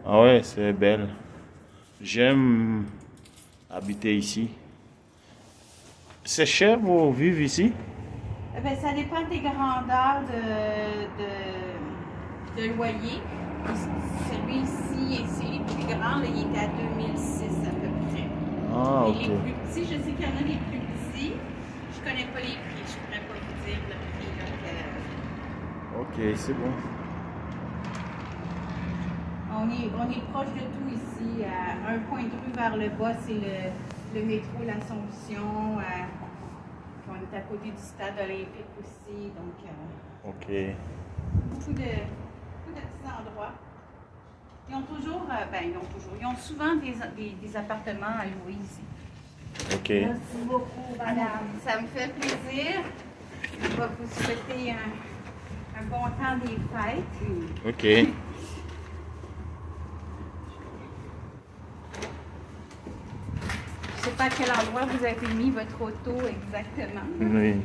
Ah ouais, c'est belle. J'aime habiter ici. C'est cher pour vivre ici? Ça dépend des grandeurs de loyer. Celui-ci, c'est les plus grands, là, il était à 2006 à peu près. Ah, Et ok. les plus petits, je sais qu'il y en a des plus petits. Je connais pas les prix, je pourrais pas vous dire le prix. Ok, c'est bon. On est proche de tout ici. À un point de rue vers le bas, c'est le métro L'Assomption. On est à côté du stade olympique aussi. Donc, Ok. beaucoup de petits endroits. Ils ont ils ont souvent des appartements à louer ici. Ok. Merci beaucoup, madame. Ça me fait plaisir. Je vais vous souhaiter un bon temps des fêtes. Ok. Je ne sais pas à quel endroit vous avez mis votre auto exactement. Oui.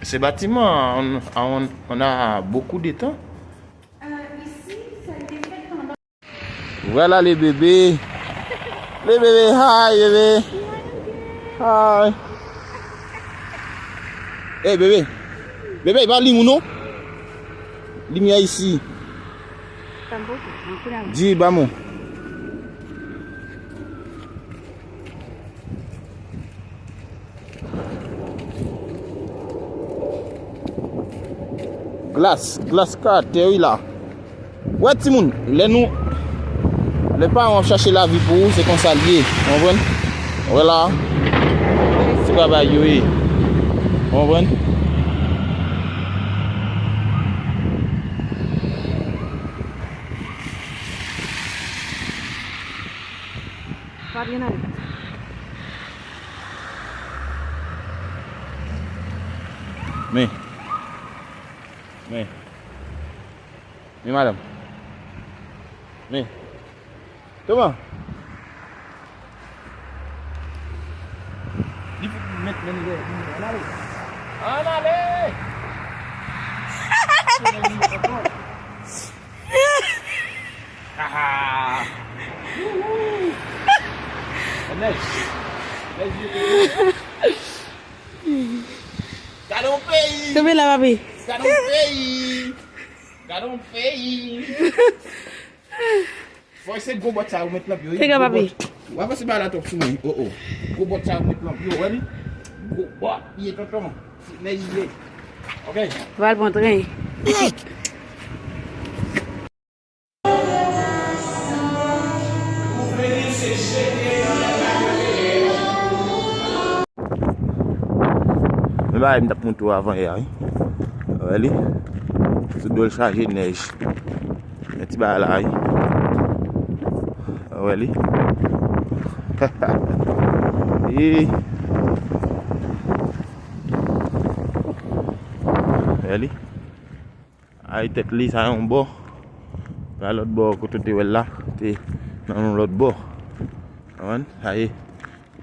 Ces bâtiments, on a beaucoup de temps. Ici, ça a été fait pendant... Voilà les bébés. Les bébés, hi bébé. Hi. Hey bébé. Bébé, il va limono. Limia ici. Dis, bamon. Glace carte, oui là. Ouais, Timoun, les parents chercher la vie pour vous, c'est qu'on s'allie. On voit? Voilà. C'est quoi, bah, oui. On voit? Mais madame. Mais. Comment? Il faut mettre le niveau. Allez! Ah! Cadê pays? Também lá, papi. Cadê pays? Cadê pays? Foi ser go botar o metro lá. Pega, papi. Vai você vai lá top sumi. Oh. Go botar o metro lá. Yo, ready? Go bot. Ie tonton. Neige. OK. Vai le bon train. Là, il m'a monté avant hier. Allez. Je dois charger de neige. Un petit bas là. Allez. Et allez. Aïe tête li ça un bord. Là l'autre bord côté de là, t'es dans l'autre bord. On aïe.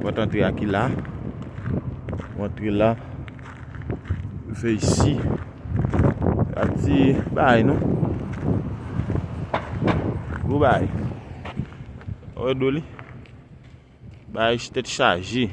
On va entrer aquí là. On va entrer là. Je fais ici. Un petit bail non. Gros bail. Ouais, Dolly. Bah, je t'ai chargé.